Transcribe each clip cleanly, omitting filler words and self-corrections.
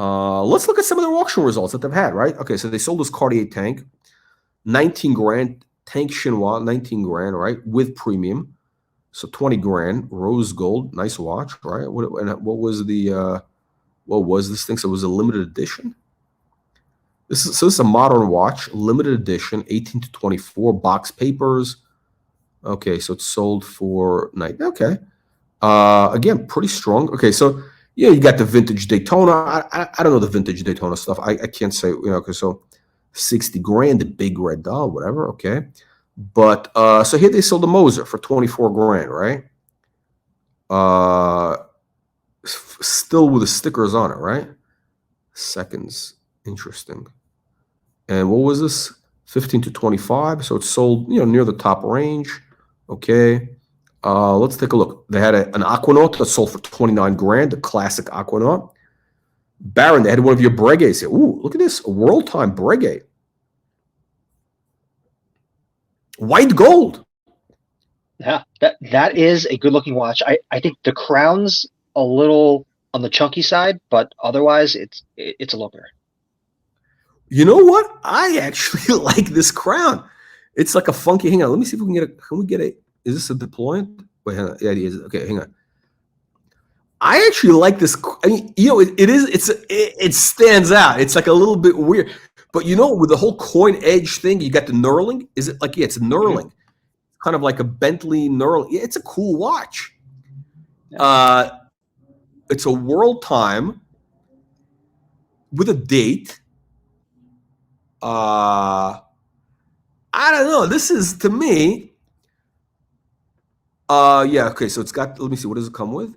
Let's look at some of their auction results that they've had, right? Okay, so they sold this Cartier tank, 19 grand, tank chinois, 19 grand, right? With premium. So 20 grand, rose gold, nice watch, right? What was the what was this thing? So it was a limited edition. This is a modern watch, limited edition, 18 to 24, box papers. Okay, so it's sold for night. Okay. Again, pretty strong. Okay, so yeah, you got the vintage Daytona. I don't know the vintage Daytona stuff. I can't say, you know, okay, so 60 grand, the big red doll, whatever, okay. But so here they sold the Moser for 24 grand, right? Still with the stickers on it, right? Seconds. Interesting. And what was this? 15 to 25. So it's sold, you know, near the top range. Okay. Let's take a look. They had an Aquanaut that sold for 29 grand, the classic Aquanaut. Baron, they had one of your Breguets. Ooh, look at this. A World Time Breguet. White gold. Yeah, that is a good looking watch. I think the crown's a little on the chunky side, but otherwise it's a looker. You know what? I actually like this crown. It's like a funky. Hang on, let me see if we can get a. Can we get a? Is this a deployant? Wait, hang on. Yeah, it is. Okay, hang on. I actually like this. I mean, you know, it stands out. It's like a little bit weird, but you know, with the whole coin edge thing, you got the knurling. Is it like, yeah, it's a knurling, kind of like a Bentley knurling. Yeah, it's a cool watch. Yeah. It's a World Time with a date. I don't know. This is, to me. Yeah. Okay. So it's got. Let me see. What does it come with?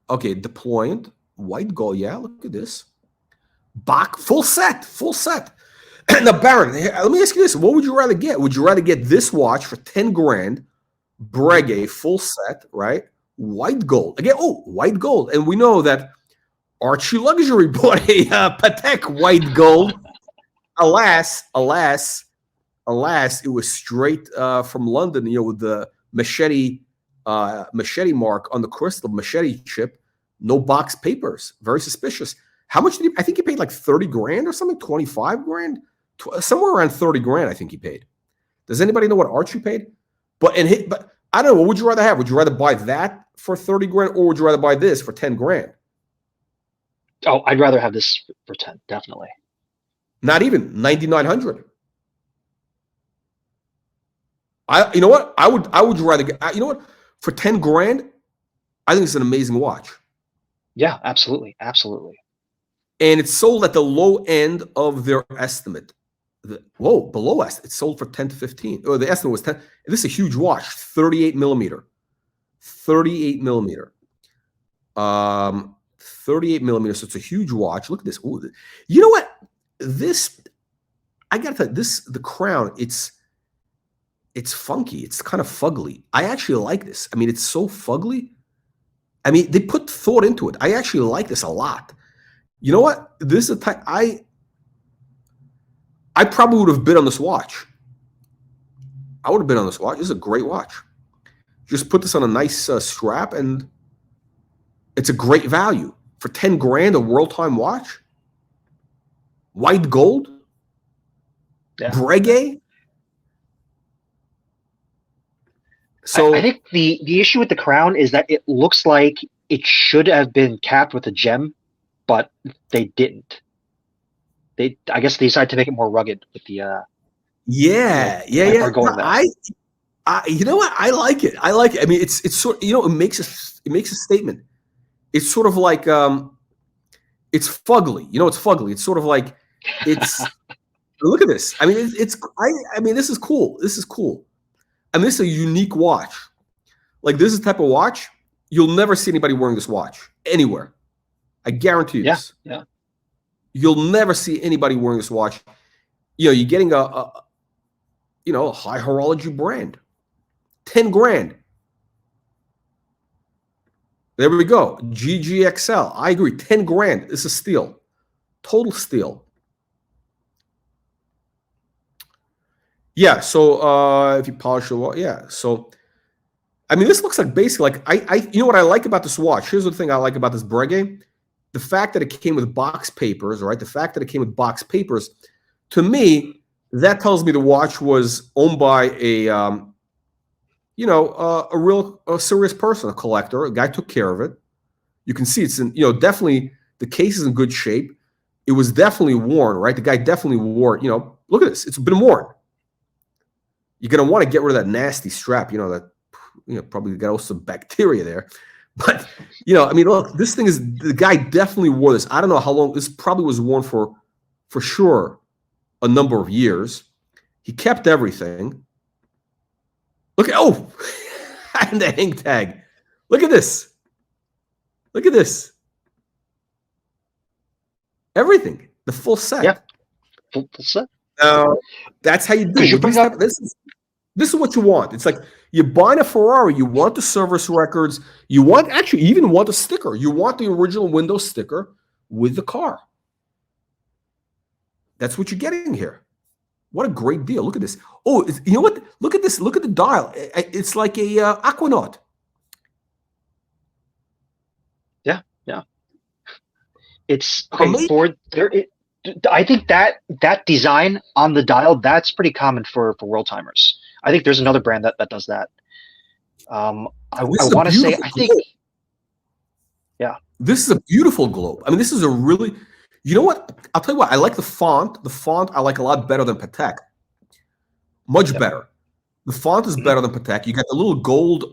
Okay, deployant, white gold. Yeah, look at this. Bach, full set. Now, Baron, let me ask you this: what would you rather get? Would you rather get this watch for 10 grand, Breguet, full set, right? White gold again. Oh, white gold, and we know that Archie Luxury bought a Patek white gold. Alas, it was straight from London. You know, with the machete mark on the crystal, machete chip, no box papers. Very suspicious. How much did he? I think he paid like 30 grand or something, 25 grand, somewhere around 30 grand. I think he paid. Does anybody know what Archie paid? But I don't know. What would you rather have? Would you rather buy that for 30 grand, or would you rather buy this for 10 grand? Oh, I'd rather have this for 10, definitely. Not even 9,900. You know what? I would rather get. You know what? For 10 grand, I think it's an amazing watch. Yeah, absolutely. And it's sold at the low end of their estimate. Below estimate. It's sold for 10 to 15. Or the estimate was 10. This is a huge watch, 38 millimeter. 38 millimeter. 38 millimeter. So it's a huge watch. Look at this. Ooh, you know what? This, I gotta tell you, the crown, it's funky. It's kind of fugly. I actually like this. I mean, it's so fugly. I mean, they put thought into it. I actually like this a lot. You know what? This is a type I probably would have bid on this watch. I would have bid on this watch. This is a great watch. Just put this on a nice strap, and it's a great value for 10 grand. A World Time watch, white gold, Breguet. So I think the issue with the crown is that it looks like it should have been capped with a gem, but they didn't. I guess they decided to make it more rugged with the. Yeah. You know what? I like it. I mean, it's sort. You know, it makes a statement. It's sort of like it's fugly. You know, it's fugly. It's sort of like it's. Look at this. I mean, I mean, this is cool. This is cool. I mean, this is a unique watch. Like, this is the type of watch you'll never see anybody wearing this watch anywhere. I guarantee you this. Yeah. You'll never see anybody wearing this watch. You know, you're getting a high horology brand. 10 grand. There we go. GGXL. I agree. 10 grand. This is steal. Total steal. Yeah, so if you polish the watch, yeah. So, I mean, this looks like basically like you know what I like about this watch? Here's the thing I like about this Breguet. the fact that it came with box papers, right? The fact that it came with box papers, to me, that tells me the watch was owned by a a serious person, a collector. A guy took care of it. You can see it's in, definitely the case is in good shape. It was definitely worn, right? The guy definitely wore it. Look at this. It's been worn. You're going to want to get rid of that nasty strap, probably got also some bacteria there. But, look, this thing is, the guy definitely wore this. I don't know how long. This probably was worn for sure a number of years. He kept everything. Look at, and the hang tag. Look at this. Look at this. Everything. The full set. Yeah. Full set. That's how you do it. This is what you want. It's like you're buying a Ferrari. You want the service records. You even want a sticker. You want the original Windows sticker with the car. That's what you're getting here. What a great deal. Look at this. Oh, you know what? Look at this. Look at the dial. It's like a Aquanaut. Yeah. It's okay, Ford. I think that design on the dial, that's pretty common for world timers. I think there's another brand that does that. I want to say, I think, yeah. This is a beautiful globe. I mean, this is a really, you know what? I'll tell you what, I like the font. The font I like a lot better than Patek. Much better. The font is better than Patek. You got the little gold,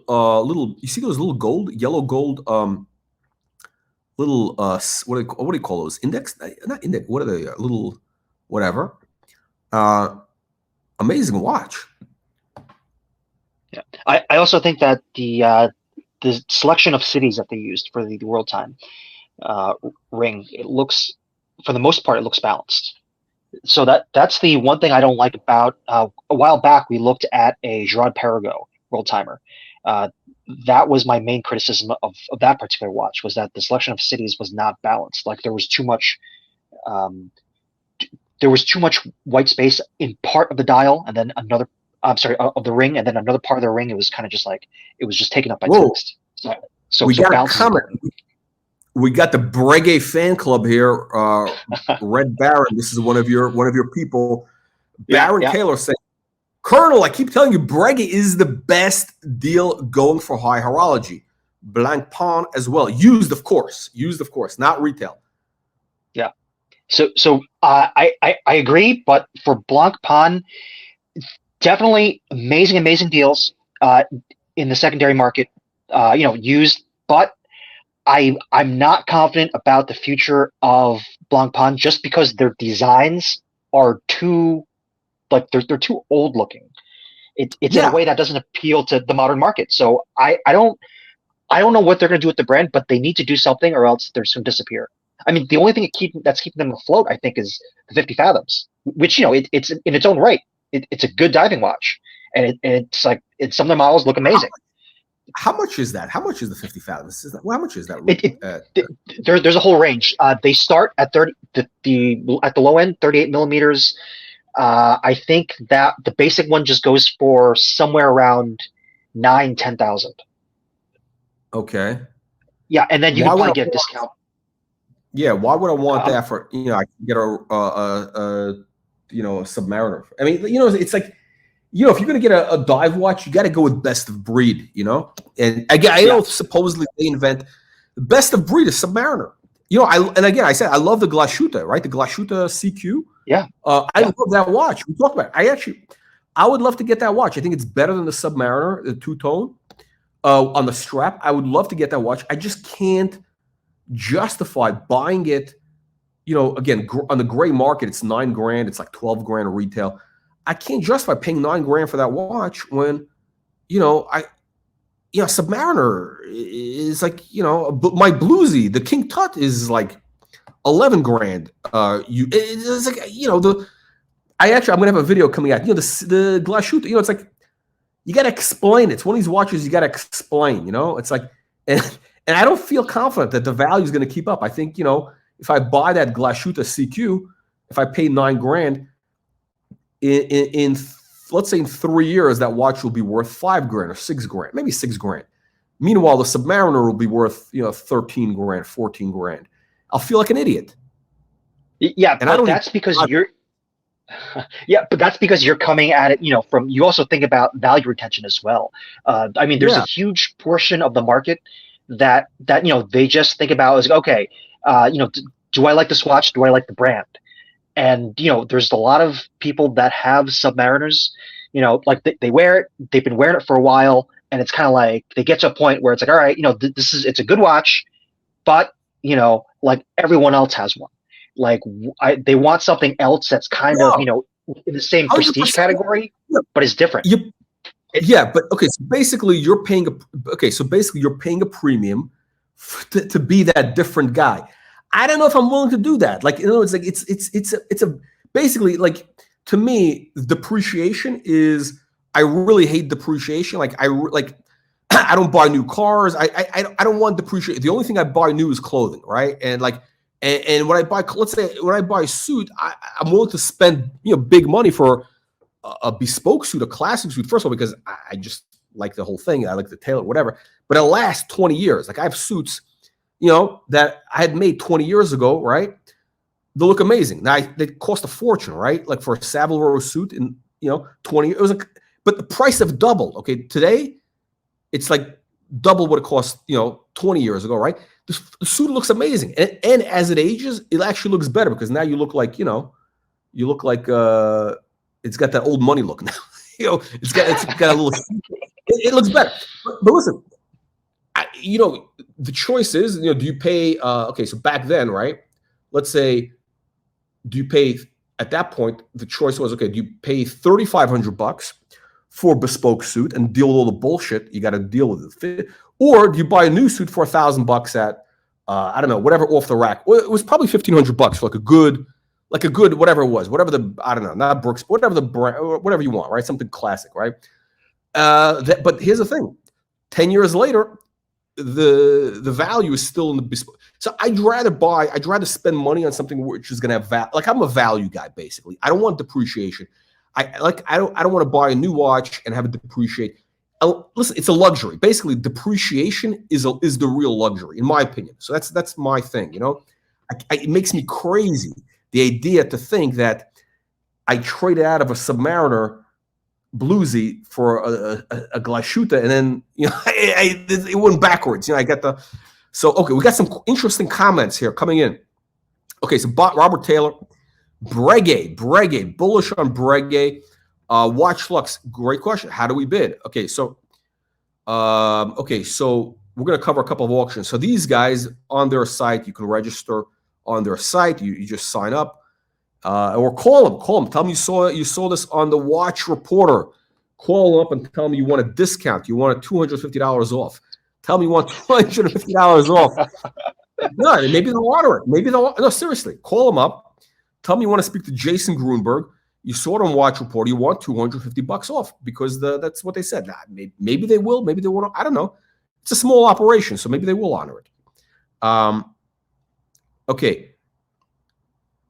you see those little yellow gold, little, what do you call those? Index? Not index. What are they? Little, whatever. Amazing watch. Yeah. I also think that the selection of cities that they used for the world time ring, it looks, for the most part, it looks balanced. So that's the one thing I don't like about, a while back, we looked at a Gerard Perregaux world timer. That was my main criticism of that particular watch, was that the selection of cities was not balanced. Like there was too much white space in part of the dial, and then of the ring, and then another part of the ring, it was kind of just like, it was just taken up by text. So we got a comment. We got the Breguet fan club here. Red Baron, this is one of your people. Baron Taylor saying, Colonel, I keep telling you, Breguet is the best deal going for high horology. Blanc Pawn as well. Used, of course, not retail. Yeah. So I agree, but for Blanc Pawn, definitely amazing deals in the secondary market, used, but I'm not confident about the future of Blanc Pawn just because their designs are too, like, they're too old looking. It's in a way that doesn't appeal to the modern market. So I don't know what they're going to do with the brand, but they need to do something or else they're just going to disappear. I mean, the only thing that's keeping them afloat, I think, is the 50 Fathoms, which, it's in its own right. It's a good diving watch, and it's like, some of the models look amazing. How much is that? How much is the 50 Fathoms? How much is that? There's a whole range. They start at 30. At the low end, 38 millimeters. I think that the basic one just goes for somewhere around 10,000. Okay. Yeah, and then you can probably get a discount. Yeah, why would I want that for? I can get a Submariner. I mean, it's like, if you're gonna get a dive watch, you got to go with best of breed. And again, I know supposedly they invent the best of breed is Submariner. I said I love the Glashütte, right? The Glashütte CQ. Yeah. I love that watch. We talked about it. I would love to get that watch. I think it's better than the Submariner, the two-tone. On the strap, I would love to get that watch. I just can't justify buying it. Again, on the gray market, it's $9,000. It's like $12,000 retail. I can't justify paying $9,000 for that watch when, Submariner is like, my Bluesy, the King Tut is like $11,000. It's like, I'm gonna have a video coming out. The Glashütte, it's like, you got to explain it. It's one of these watches you got to explain, It's like, and I don't feel confident that the value is going to keep up. I think, if I buy that Glashütte CQ, if I pay $9,000, in let's say in 3 years, that watch will be worth $5,000 or $6,000, maybe $6,000. Meanwhile, the Submariner will be worth, $13,000, $14,000. I'll feel like an idiot. Yeah, And I but don't. that's because you're yeah, but that's because you're coming at it, from you also think about value retention as well. I mean, there's a Yeah. huge portion of the market that they just think about as okay, do I like this watch? Do I like the brand? And there's a lot of people that have Submariners, like they wear it, they've been wearing it for a while, and it's kind of like they get to a point where it's like, all right, it's a good watch, but like everyone else has one. Like they want something else that's kind of No. in the same prestige 100%. category, but it's different. You, yeah, but okay. So basically, you're paying a premium to be that different guy. I don't know if I'm willing to do that. Like, it's like it's a basically, like, to me, depreciation is. I really hate depreciation. Like, I don't buy new cars. I don't want depreciation. The only thing I buy new is clothing, right? And like, and when I buy, let's say when I buy a suit, I'm willing to spend big money for a bespoke suit, a classic suit. First of all, because I just like the whole thing. I like the tailor, whatever. But it lasts 20 years. Like, I have suits, that I had made 20 years ago, right? They look amazing. Now they cost a fortune, right? Like, for a Savile Row suit in 20, it was like, but the price have doubled. Okay, today it's like double what it cost 20 years ago, right? The suit looks amazing, and as it ages, it actually looks better because now you look like it's got that old money look now. It's got a little. It looks better, but listen, the choice is, do you pay? Okay, so back then, right? Let's say, do you pay at that point? The choice was, okay, do you pay $3,500 for a bespoke suit and deal with all the bullshit you got to deal with it, or do you buy a new suit for $1,000 at I don't know, whatever off the rack? Well, it was probably $1,500 for like a good whatever it was, whatever I don't know, not Brooks, whatever the brand, whatever you want, right? Something classic, right? But here's the thing: 10 years later, the value is still in the bespoke. So I'd rather spend money on something which is going to have value. Like, I'm a value guy, basically. I don't want depreciation. I don't want to buy a new watch and have it depreciate. Listen, it's a luxury. Basically, depreciation is the real luxury, in my opinion. So that's my thing. It makes me crazy, the idea to think that I traded out of a Submariner bluesy for a Glashuta, and then it went backwards. I got the. So okay, we got some interesting comments here coming in. Okay, so Robert Taylor, Breguet, bullish on Breguet. Watch Lux, great question. How do we bid? Okay, so we're gonna cover a couple of auctions. So these guys, on their site, you can register on their site. You just sign up, or call them. Tell them you saw this on the Watch Reporter. Call them up and tell them you want a discount. You want $250 off. Tell them you want $250 off. No, maybe they'll order it. No, seriously, call them up. Tell them you want to speak to Jason Grunberg. You saw it on Watch Report. You want $250 off because that's what they said. Nah, maybe they will. Maybe they won't. I don't know. It's a small operation, so maybe they will honor it. Okay.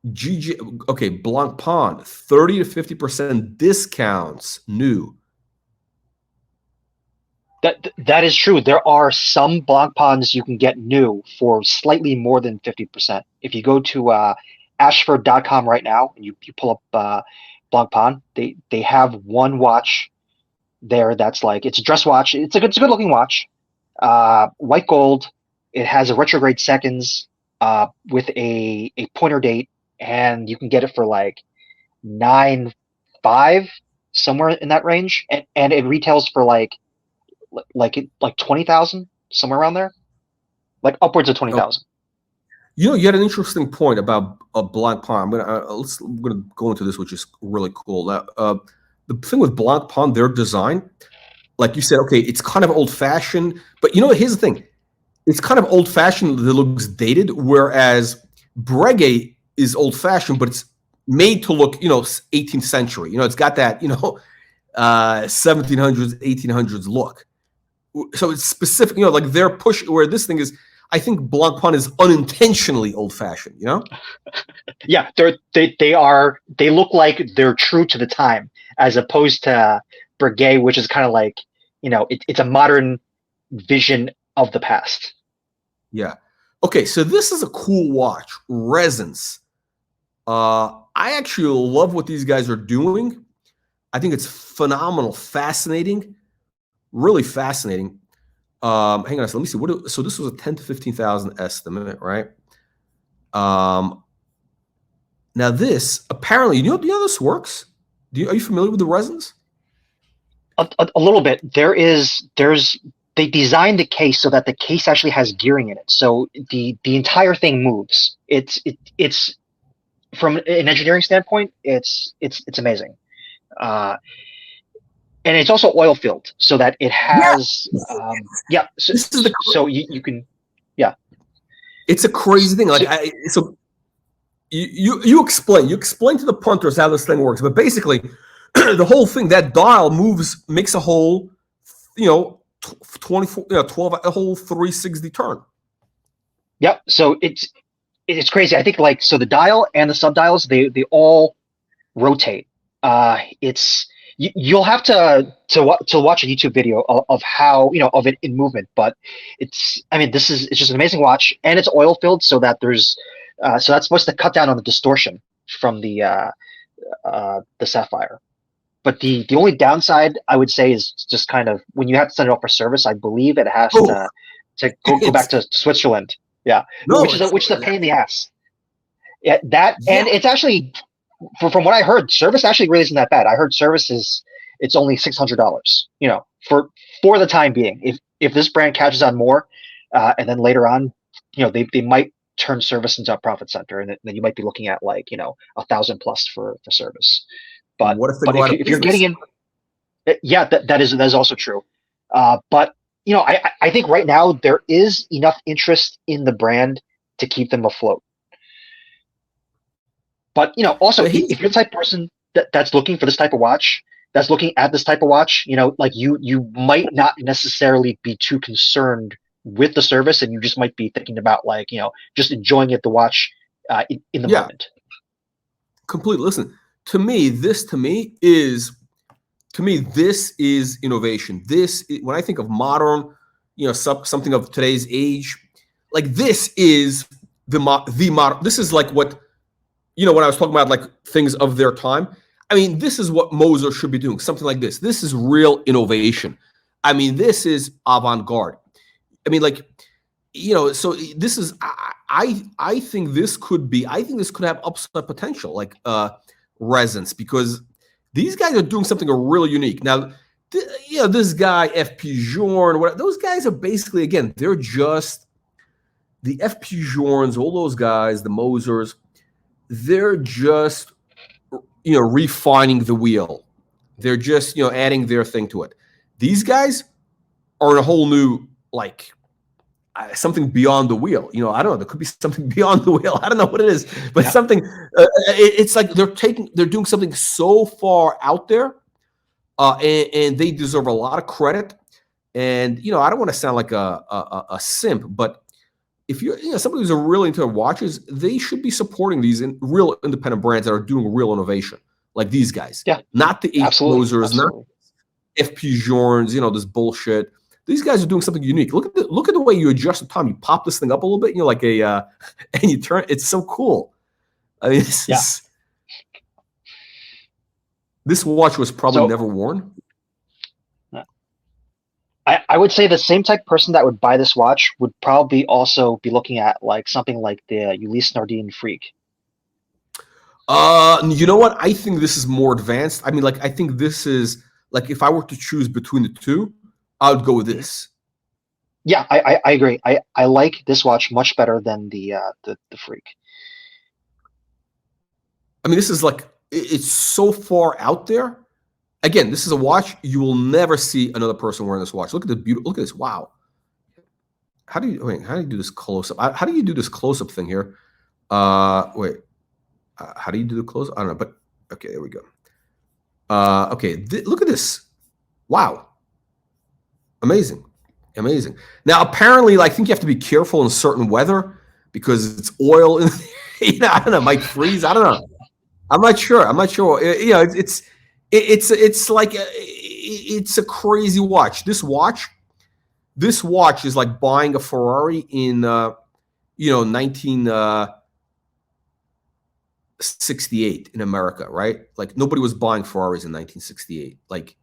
Blanc Pond, 30 to 50% discounts new. That is true. There are some Blanc Ponds you can get new for slightly more than 50%. If you go to Ashford.com right now and you pull up Blanc Pond, they have one watch there that's like, it's a dress watch. It's a good looking watch. White gold. It has a retrograde seconds with a pointer date, and you can get it for like $9,500, somewhere in that range, and it retails for like 20,000, somewhere around there, like upwards of 20,000. You had an interesting point about a Blanc Pond. I'm gonna go into this, which is really cool. The thing with Blanc Pond, their design, like you said, okay, it's kind of old fashioned, but here's the thing: it's kind of old fashioned that looks dated, whereas Breguet is old fashioned, but it's made to look, 18th century. It's got that, 1700s, 1800s look. So it's specific, like their push, where this thing is, I think Blanc Pond is unintentionally old-fashioned, Yeah, they look like they're true to the time, as opposed to Breguet, which is kind of like, it's a modern vision of the past. Yeah. Okay, so this is a cool watch, Ressence. I actually love what these guys are doing. I think it's phenomenal, fascinating, really fascinating. Hang on a second, let me see. So this was a 10 to 15,000 estimate, right? Now this apparently, you know how this works? Are you familiar with the Ressence? A little bit. They designed the case so that the case actually has gearing in it, so the entire thing moves. It's from an engineering standpoint, it's amazing. Uh, and it's also oil filled so that it Yeah. has yeah. So, This is the. so you can yeah. It's a crazy thing. So, So you explain to the punters how this thing works, but basically, the whole thing, that dial makes a whole, 24, 12, a whole 360 turn. yeah. So it's crazy. I think like so the dial and the subdials they all rotate. It's you'll have to watch a YouTube video of how of it in movement, but it's just an amazing watch, and it's oil filled so that there's so that's supposed to cut down on the distortion from the sapphire. But the only downside I would say is just kind of when you have to send it off for service. I believe it has Oh, to go back to Switzerland. Yeah, no, which is a pain in the ass. Yeah, that yeah. and it's actually from what I heard, service actually really isn't that bad. I heard service is it's only $600. For the time being. If this brand catches on more, and then later on, they might turn service into a profit center, and then you might be looking at like 1,000 plus for service. But What if they go out of if you're business? getting in, yeah, that is also true. But I think right now there is enough interest in the brand to keep them afloat. But also if you're the type of person that's looking for this type of watch, that's looking at this type of watch, like you might not necessarily be too concerned with the service, and you just might be thinking about like just enjoying it to watch in the moment. Completely. Listen, to me, this is innovation. When I think of modern, something of today's age, like this is the modern. This is like what when I was talking about like things of their time. I mean, this is what Moser should be doing. Something like this. This is real innovation. I mean, this is avant-garde. I mean, like, so this is. I think this could be. I think this could have upside potential, like Ressence, because these guys are doing something really unique. Now, this guy FP Journe, whatever, those guys are basically, again, they're just the FP Journes, all those guys, the Mosers. They're just refining the wheel. They're just adding their thing to it. These guys are in a whole new like something beyond the wheel. I don't know. There could be something beyond the wheel. I don't know what it is, but something. It's like they're doing something so far out there, and they deserve a lot of credit. And I don't want to sound like a simp, but if you're somebody who's really into watches, they should be supporting these real independent brands that are doing real innovation, like these guys. Yeah, not the Mosers, not FP Journes, this bullshit. These guys are doing something unique. Look at the way you adjust the time. You pop this thing up a little bit, and you're like and you turn. It's so cool. I mean, this watch was probably never worn. I would say the same type of person that would buy this watch would probably also be looking at like something like the Ulysse Nardin Freak. You know what? I think this is more advanced. I mean, like, I think this is like if I were to choose between the two, I would go with this. Yeah, I agree. I like this watch much better than the Freak. I mean, this is like it's so far out there. Again, this is a watch you will never see another person wearing this watch. Look at the beauty. Look at this. Wow. How do you do this close up? How do you do this close up thing here? Wait. How do you do the close? I don't know, but okay, there we go. Okay, look at this. Wow. Amazing. Now, apparently, I think you have to be careful in certain weather because it's oil. I don't know. It might freeze. I don't know. I'm not sure. It's like it's a crazy watch. This watch is like buying a Ferrari in 1968 in America, right? Like nobody was buying Ferraris in 1968, like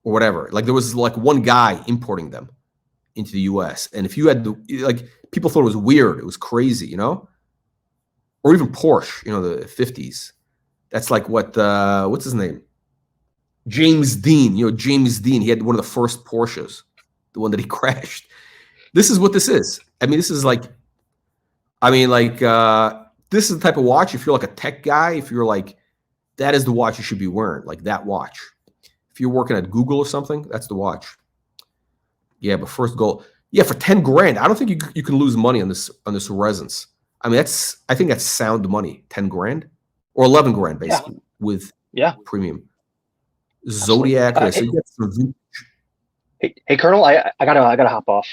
or whatever. Like there was like one guy importing them into the U.S. And if you had like people thought it was weird, it was crazy, or even Porsche, the 50s. That's like what's his name? James Dean. James Dean. He had one of the first Porsches, the one that he crashed. This is what this is. I mean, this is like, this is the type of watch. If you're like a tech guy, if you're like, that is the watch you should be wearing, like that watch. If you're working at Google or something, that's the watch. Yeah, but first goal. Yeah, for 10 grand, I don't think you can lose money on this Ressence. I mean, I think that's sound money. 10 grand or 11 grand basically with premium. Zodiac. Okay, so you get some Hey, Colonel, I gotta hop off.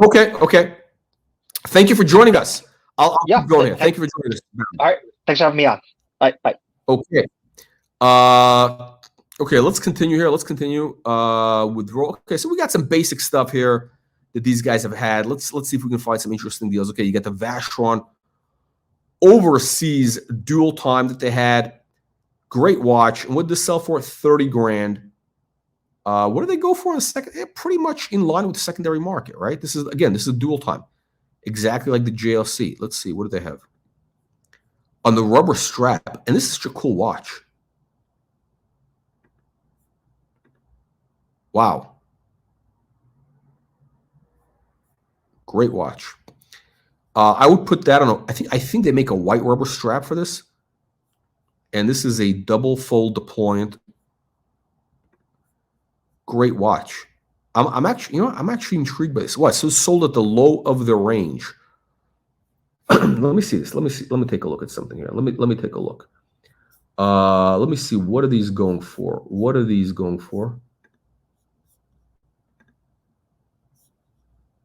Okay. Thank you for joining us. I'll keep going here. Thank you for joining us. All right, thanks for having me on. Bye. Okay. Okay, let's continue here. Let's continue with roll. Okay, so we got some basic stuff here that these guys have had. Let's see if we can find some interesting deals. Okay, you got the Vacheron overseas dual time that they had. Great watch. And what did this sell for? 30 grand. What do they go for in the second? Pretty much in line with the secondary market, right? This is a dual time. Exactly like the JLC. Let's see. What do they have? On the rubber strap. And this is such a cool watch. Wow. Great watch. I would put that on I think they make a white rubber strap for this. And this is a double fold deployant. Great watch. I'm actually intrigued by this. What? So it's sold at the low of the range. Let me see this. Let me take a look at something here. Let me take a look. Let me see. What are these going for?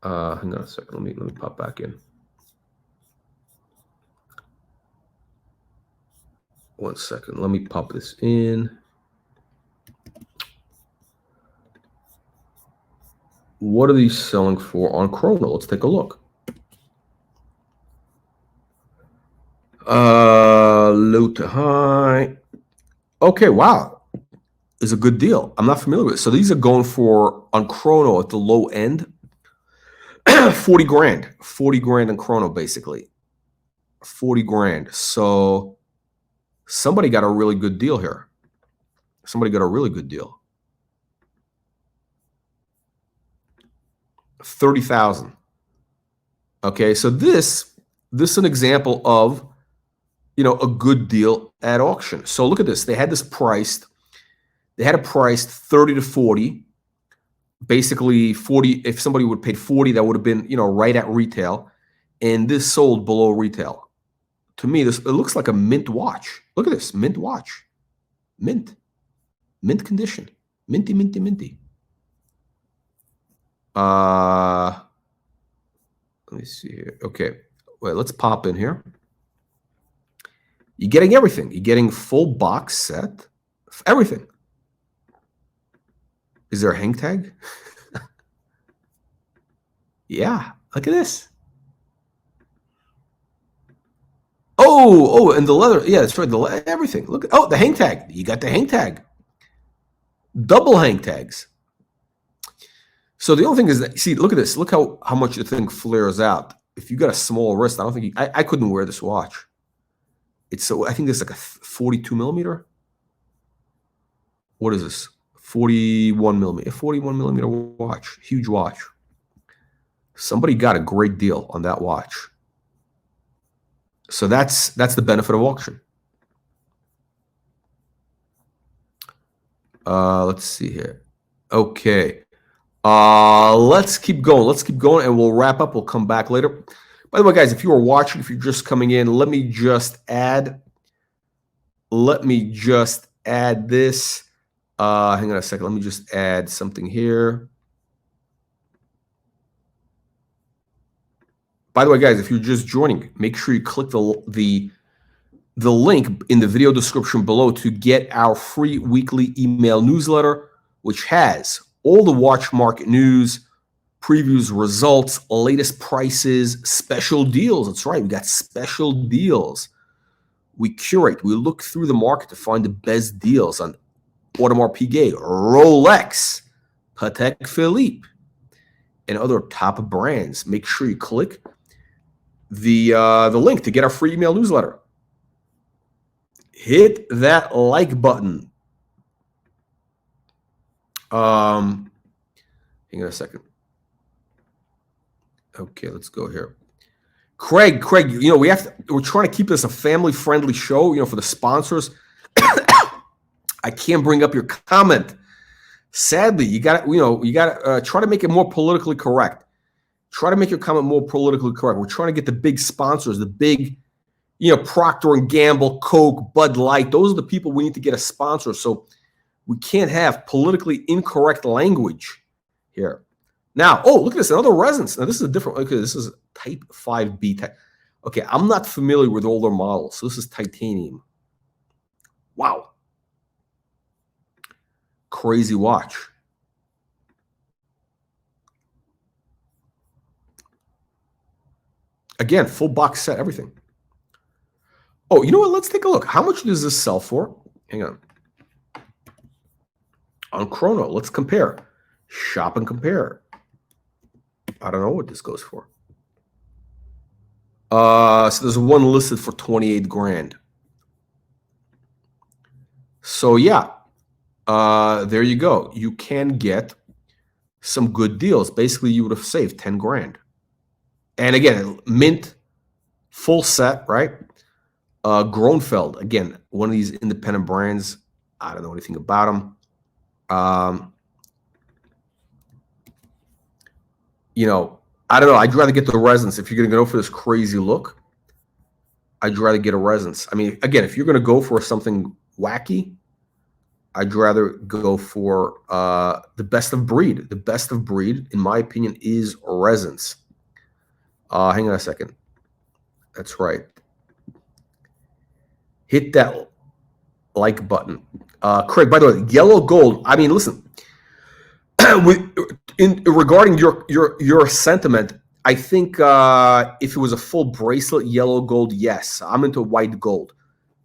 Hang on a second. Let me pop back in. One second. Let me pop this in. What are these selling for on Chrono? Let's take a look. Low to high. Okay, wow. It's a good deal. I'm not familiar with it. So these are going for on Chrono at the low end. 40 grand. 40 grand on Chrono, basically. 40 grand. So somebody got a really good deal here. 30,000. Okay, so this is an example of a good deal at auction. So look at this. They had it priced 30 to 40. Basically 40, if somebody would have paid 40, that would have been, right at retail. And this sold below retail. To me, it looks like a mint watch. Look at this, mint watch. Mint condition. Minty. Let me see here. Okay, wait, let's pop in here. You're getting everything. You're getting full box set. Everything. Is there a hang tag? Yeah, look at this. Oh, and the leather. Yeah, that's right. Everything. Look. Oh, the hang tag. You got the hang tag. Double hang tags. So the only thing is that, see, look at this. Look how much the thing flares out. If you got a small wrist, I don't think I couldn't wear this watch. I think it's like a 42 millimeter. What is this? 41 millimeter. 41 millimeter watch. Huge watch. Somebody got a great deal on that watch. So that's the benefit of auction. Let's see here. Okay. Let's keep going and we'll wrap up. We'll come back later. By the way, guys, if you are watching, if you're just coming in, let me just add this. Hang on a second. Let me just add something here. By the way, guys, if you're just joining, make sure you click the link in the video description below to get our free weekly email newsletter, which has all the watch market news, previews, results, latest prices, special deals. That's right, we got special deals. We curate, we look through the market to find the best deals on Audemars Piguet, Rolex, Patek Philippe, and other top brands. Make sure you click the link to get our free email newsletter. Hit that like button. Hang on a second. Okay, let's go here. Craig, you know, we're trying to keep this a family-friendly show, you know, for the sponsors. I can't bring up your comment. Sadly, you got to try to make it more politically correct. Try to make your comment more politically correct. We're trying to get the big sponsors, the big, you know, Procter and Gamble, Coke, Bud Light. Those are the people we need to get a sponsor. So we can't have politically incorrect language here. Now, oh, look at this, another resonance. Now, this is a different, okay, this is Type 5B. Okay, I'm not familiar with older models. So this is titanium. Wow. Crazy watch. Again, full box set, everything. Oh, you know what? Let's take a look. How much does this sell for? Hang on. On Chrono, let's compare. Shop and compare. I don't know what this goes for. So there's one listed for 28 grand. So yeah, there you go. You can get some good deals. Basically, you would have saved 10 grand. And again, mint, full set, right? Gronfeld, again, one of these independent brands. I don't know anything about them. You know, I don't know. I'd rather get the Resonance. If you're going to go for this crazy look, I'd rather get a Resonance. I mean, again, if you're going to go for something wacky, I'd rather go for the best of breed. The best of breed, in my opinion, is Resonance. Hang on a second. That's right. Hit that like button. Craig, by the way, yellow gold. I mean, listen. Regarding your sentiment, I think if it was a full bracelet, yellow gold, yes. I'm into white gold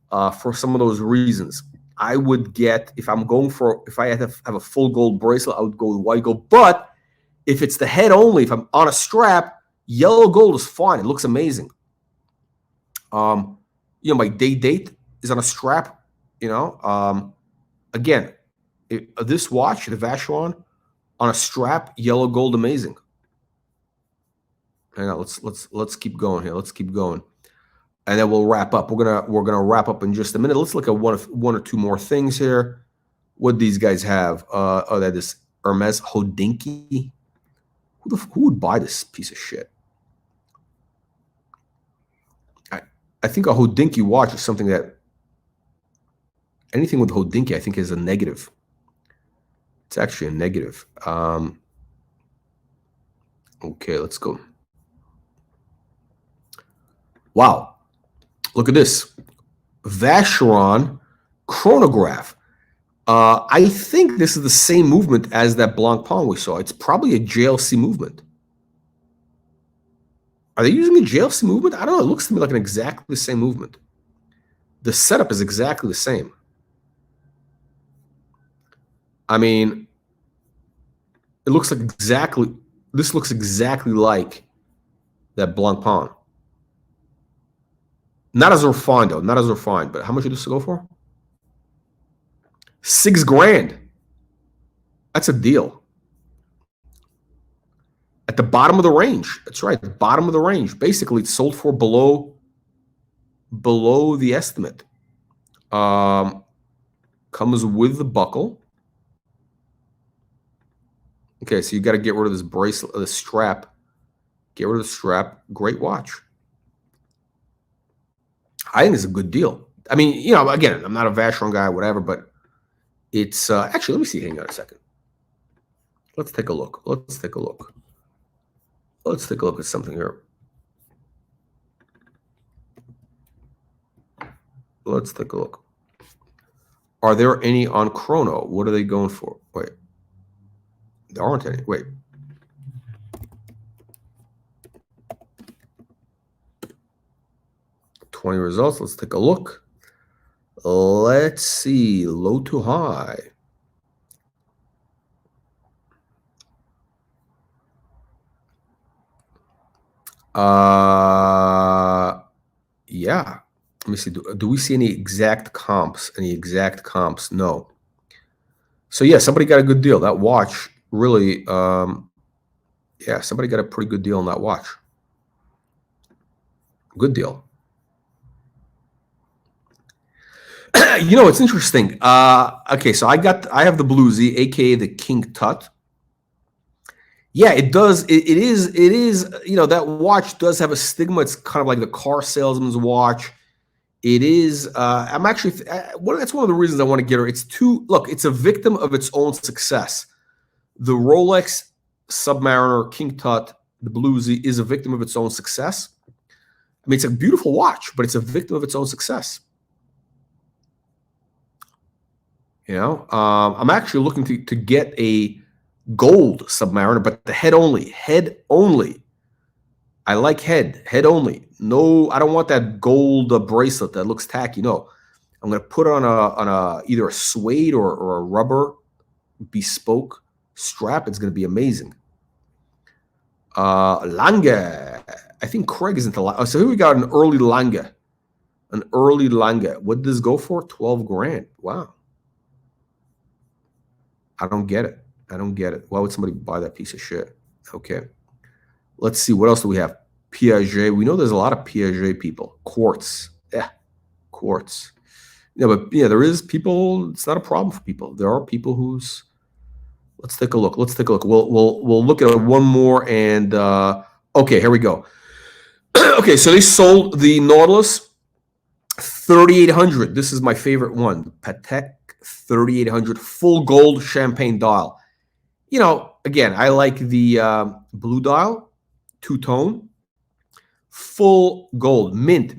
for some of those reasons. I would get, if I had to have a full gold bracelet, I would go with white gold. But if it's the head only, if I'm on a strap, yellow gold is fine. It looks amazing. You know, my date is on a strap. You know, again, this watch, the Vacheron, on a strap, yellow gold, amazing. Hang on, let's keep going here. Let's keep going, and then we'll wrap up. We're gonna wrap up in just a minute. Let's look at one or two more things here. What these guys have? Oh, that is Hermes Hodinkee. Who would buy this piece of shit? I think a Hodinkee watch is something that anything with Hodinkee, I think, is a negative. It's actually a negative. Okay, let's go. Wow. Look at this. Vacheron chronograph. I think this is the same movement as that Blancpain we saw. It's probably a JLC movement. Are they using a JLC movement? I don't know. It looks to me like an exactly the same movement. The setup is exactly the same. I mean, it looks like exactly, this looks exactly like that Blancpain. Not as refined, though. Not as refined. But how much did this go for? 6 grand. That's a deal. At the bottom of the range. That's right. The bottom of the range. Basically, it's sold for below the estimate. Comes with the buckle. Okay, so you got to get rid of this bracelet, the strap. Get rid of the strap. Great watch. I think it's a good deal. I mean, you know, again, I'm not a Vacheron guy, whatever, but it's actually, let me see. Hang on a second. Let's take a look. Let's take a look. Let's take a look at something here. Let's take a look. Are there any on Chrono? What are they going for? Wait. There aren't any. Wait. 20 results. Let's take a look. Let's see. Low to high. Yeah. Let me see. Do we see any exact comps? Any exact comps? No. So yeah, somebody got a good deal. That watch really, yeah, somebody got a pretty good deal on that watch. Good deal. You know, it's interesting. Okay, so I have the Blue Z, aka the King Tut. Yeah, it does. It is. You know, that watch does have a stigma. It's kind of like the car salesman's watch. It is. I'm actually. That's one of the reasons I want to get her. It's too. Look, it's a victim of its own success. The Rolex Submariner King Tut, the Blue Z, is a victim of its own success. I mean, it's a beautiful watch, but it's a victim of its own success. You know, I'm actually looking to get a gold Submariner, but the head only. Head only. I like head only. No, I don't want that gold bracelet that looks tacky. No, I'm going to put it on a either a suede or a rubber bespoke strap. It's going to be amazing. Lange. I think Craig is into Lange. So here we got an early Lange. An early Lange. What did this go for? 12 grand. Wow. I don't get it. I don't get it. Why would somebody buy that piece of shit? Okay. Let's see. What else do we have? Piaget. We know there's a lot of Piaget people. Quartz. Yeah. Quartz. Yeah, but yeah, there is people. It's not a problem for people. There are people who's. Let's take a look. Let's take a look. We'll look at one more and okay, here we go. Okay, so they sold the Nautilus 3800. This is my favorite one. Patek 3800 full gold champagne dial. You know, again, I like the blue dial, two-tone, full gold, mint.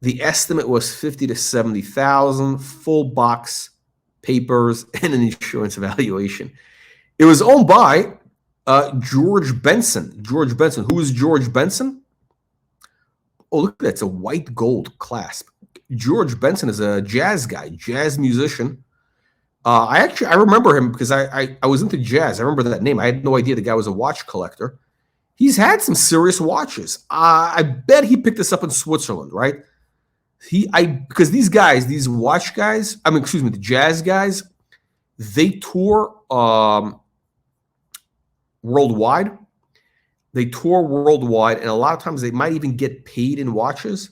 The estimate was 50 to 70,000, full box, papers, and an insurance evaluation. It was owned by George Benson. George Benson. Who is George Benson? Oh, look at that. It's a white gold clasp. George Benson is a jazz guy, jazz musician. I remember him because I was into jazz. I remember that name. I had no idea the guy was a watch collector. He's had some serious watches. I bet he picked this up in Switzerland, right? Because these guys, these watch guys, the jazz guys, they tour worldwide. They tour worldwide, and a lot of times they might even get paid in watches.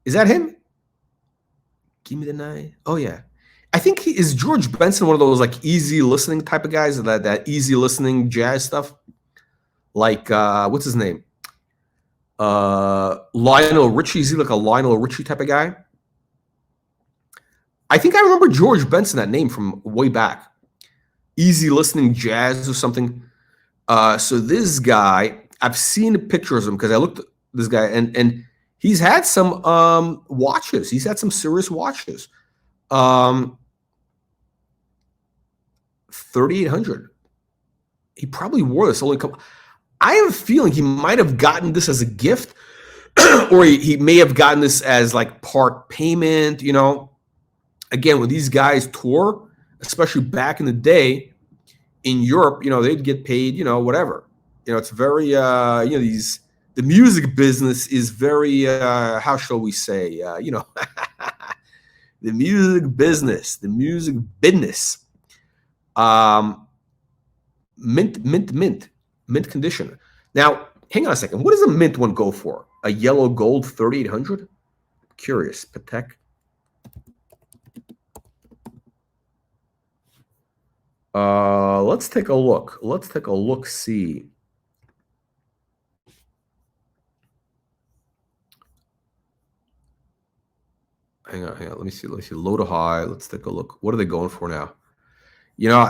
Is that him? Give me the night. Oh yeah, I think is George Benson one of those like easy listening type of guys, that easy listening jazz stuff. Like what's his name? Lionel Richie. Is he like a Lionel Richie type of guy? I think I remember George Benson, that name from way back. Easy listening jazz or something. So this guy, I've seen pictures of him because I looked at this guy, and he's had some watches. He's had some serious watches. 3,800. He probably wore this only couple. I have a feeling he might have gotten this as a gift, or he may have gotten this as like part payment. You know, again, when these guys tour, especially back in the day in Europe, you know, they'd get paid, you know, whatever. You know, it's very, you know, the music business is very, how shall we say, you know, the music business. Mint condition. Now, hang on a second. What does a mint one go for? A yellow gold 3,800? Curious. Patek. Let's take a look. See. Hang on. Let me see. Low to high. Let's take a look. What are they going for now? You know,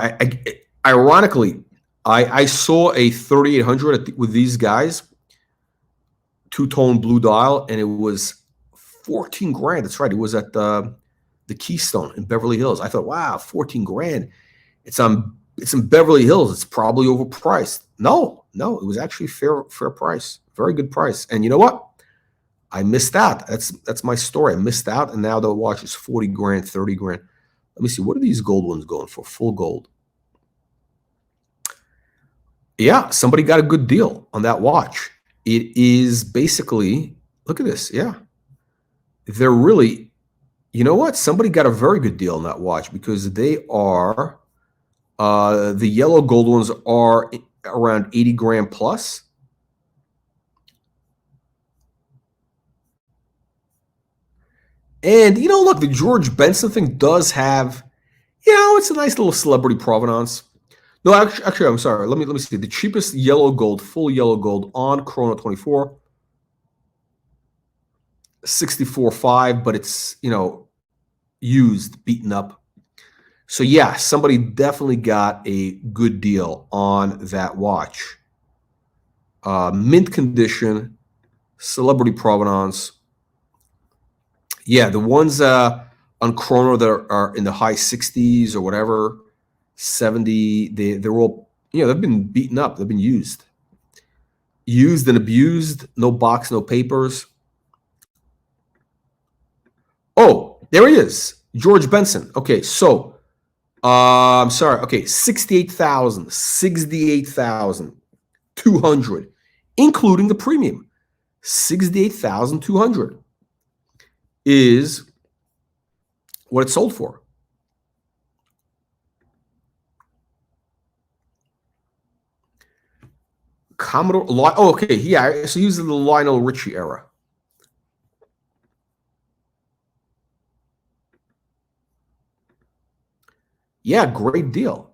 ironically, I saw a 3,800 with these guys, two-tone blue dial, and it was 14 grand. That's right. It was at the Keystone in Beverly Hills. I thought, wow, 14 grand. It's in Beverly Hills. It's probably overpriced. No, it was actually fair price. Very good price. And you know what? I missed out. That's my story. I missed out, and now the watch is 40 grand, 30 grand. Let me see. What are these gold ones going for? Full gold. Yeah, somebody got a good deal on that watch. It is basically, look at this. Yeah. They're really, you know what? Somebody got a very good deal on that watch because they are, the yellow gold ones are around 80 grand plus. And, you know, look, the George Benson thing does have, you know, it's a nice little celebrity provenance. No, actually, I'm sorry. Let me see. The cheapest yellow gold, full yellow gold on Chrono 24, 64.5, but it's, you know, used, beaten up. So yeah, somebody definitely got a good deal on that watch. Mint condition, celebrity provenance. Yeah, the ones on Chrono that are in the high 60s or whatever, 70, they're all, you know, they've been beaten up. They've been used. Used and abused, no box, no papers. Oh, there he is, George Benson. Okay, so I'm sorry. Okay, 68,200, including the premium. 68,200 is what it sold for. Commodore. Oh, okay. Yeah. So he was in the Lionel Richie era. Yeah, great deal.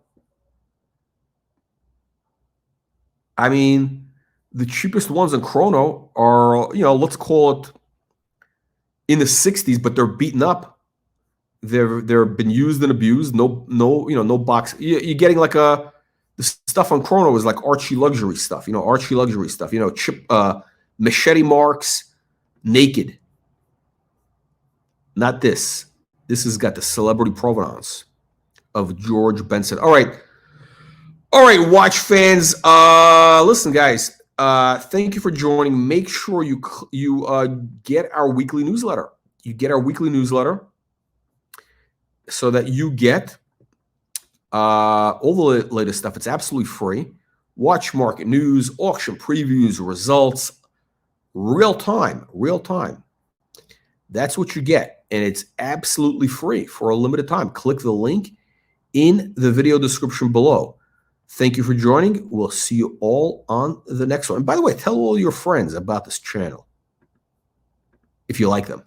I mean, the cheapest ones in Chrono are, you know, let's call it in the 60s, but they're beaten up. They've been used and abused. No, you know, no box. You're getting like the stuff on Chrono is like Archie luxury stuff. You know, Archie luxury stuff. You know, machete marks, naked. Not this. This has got the celebrity provenance of George Benson. All right, watch fans. Listen, guys. Thank you for joining. Make sure you get our weekly newsletter. You get our weekly newsletter so that you get all the latest stuff. It's absolutely free. Watch market news, auction previews, results, real time. That's what you get, and it's absolutely free for a limited time. Click the link in the video description below. Thank you for joining. We'll see you all on the next one. And by the way, tell all your friends about this channel if you like them.